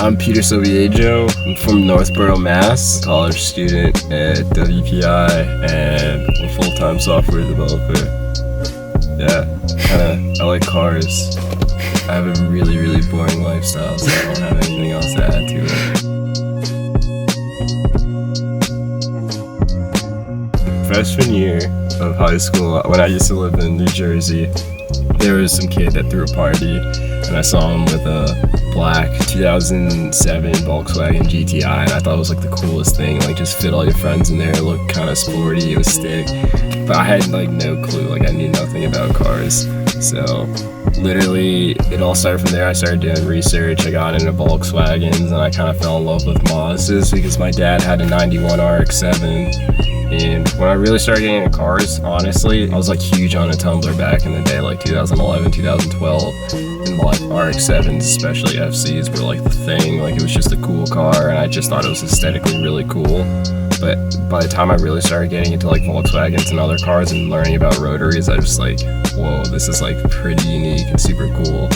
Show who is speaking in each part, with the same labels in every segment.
Speaker 1: I'm Peter Silviejo. I'm from Northborough, Mass. College student at WPI and a full-time software developer. Yeah, I like cars. I have a really, really boring lifestyle, so I don't have anything else to add to it. Freshman year of high school, when I used to live in New Jersey, there was some kid that threw a party, and I saw him with a black 2007 Volkswagen GTI, and I thought it was like the coolest thing. Like, just fit all your friends in there, it looked kind of sporty, it was sick. But I had like no clue, like I knew nothing about cars. So literally it all started from there. I started doing research, I got into Volkswagens, and I kind of fell in love with Mazdas because my dad had a 91 RX-7. And when I really started getting into cars, honestly, I was like huge on a Tumblr back in the day, like 2011, 2012. And like RX-7s, especially FCs, were like the thing. Like, it was just a cool car, and I just thought it was aesthetically really cool. But by the time I really started getting into like Volkswagens and other cars and learning about rotaries, I was like, whoa, this is like pretty unique and super cool.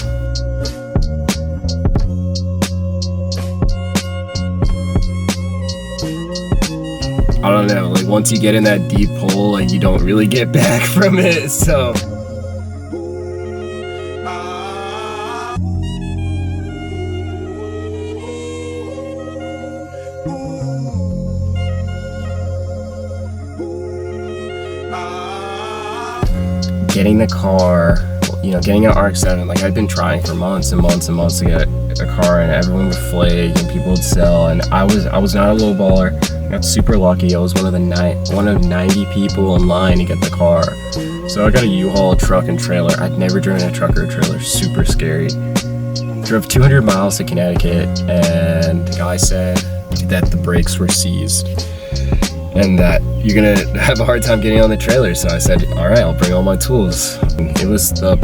Speaker 1: I don't know, like once you get in that deep hole, like you don't really get back from it, so. Getting the car, you know, getting an RX-7, like I'd been trying for months and months and months to get a car, and everyone would flake and people would sell, and I was not a low baller. I got super lucky. I was one of 90 people in line to get the car. So I got a U-Haul, truck, and trailer. I'd never driven a truck or a trailer, super scary. Drove 200 miles to Connecticut, and the guy said that the brakes were seized and that you're gonna have a hard time getting on the trailer. So I said, all right, I'll bring all my tools. It was the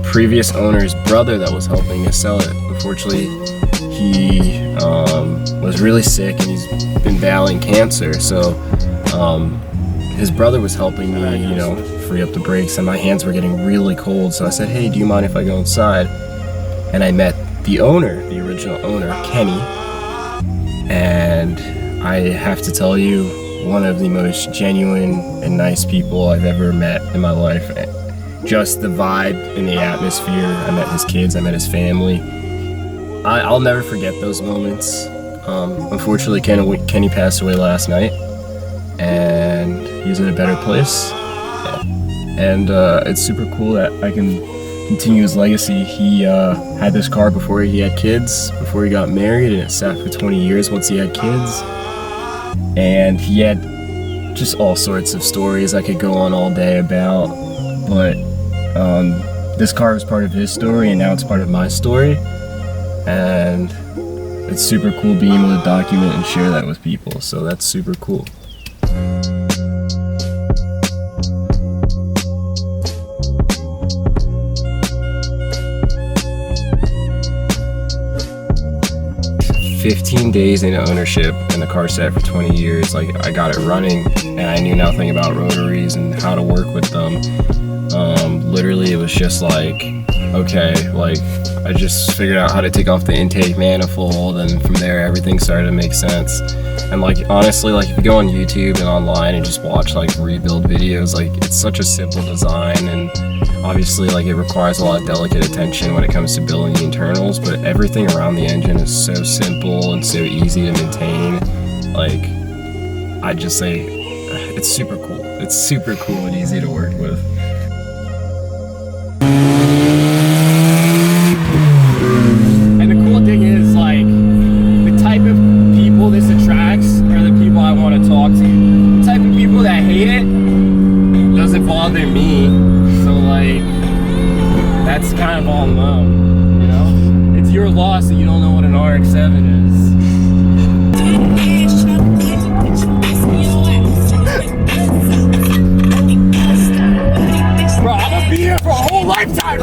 Speaker 1: previous owner's brother that was helping us sell it. Unfortunately, he was really sick and he's been battling cancer. So his brother was helping me, you know, free up the brakes, and my hands were getting really cold. So I said, hey, do you mind if I go inside? And I met the owner, the original owner, Kenny. And I have to tell you, one of the most genuine and nice people I've ever met in my life. Just the vibe and the atmosphere. I met his kids, I met his family. I'll never forget those moments. Unfortunately, Kenny passed away last night, and he's in a better place. Yeah. And it's super cool that I can continue his legacy. He had this car before he had kids, before he got married, and it sat for 20 years once he had kids. And he had just all sorts of stories I could go on all day about, but this car was part of his story, and now it's part of my story. And it's super cool being able to document and share that with people, so that's super cool. "15 days into ownership, and the car sat for 20 years. Like, I got it running, and I knew nothing about rotaries and how to work with them. Literally, it was just like, okay, like, I just figured out how to take off the intake manifold, and from there everything started to make sense. And like, honestly, like if you go on YouTube and online and just watch like rebuild videos, like it's such a simple design, and obviously like it requires a lot of delicate attention when it comes to building the internals, but everything around the engine is so simple and so easy to maintain. Like, I just say it's super cool. It's super cool and easy to work with. And the cool thing is, like, the type of people this attracts are the people I want to talk to. The type of people that hate it doesn't bother me. So, like, that's kind of on them, you know? It's your loss that you don't know what an RX-7 is. Bro, I'm gonna be here for a whole lifetime!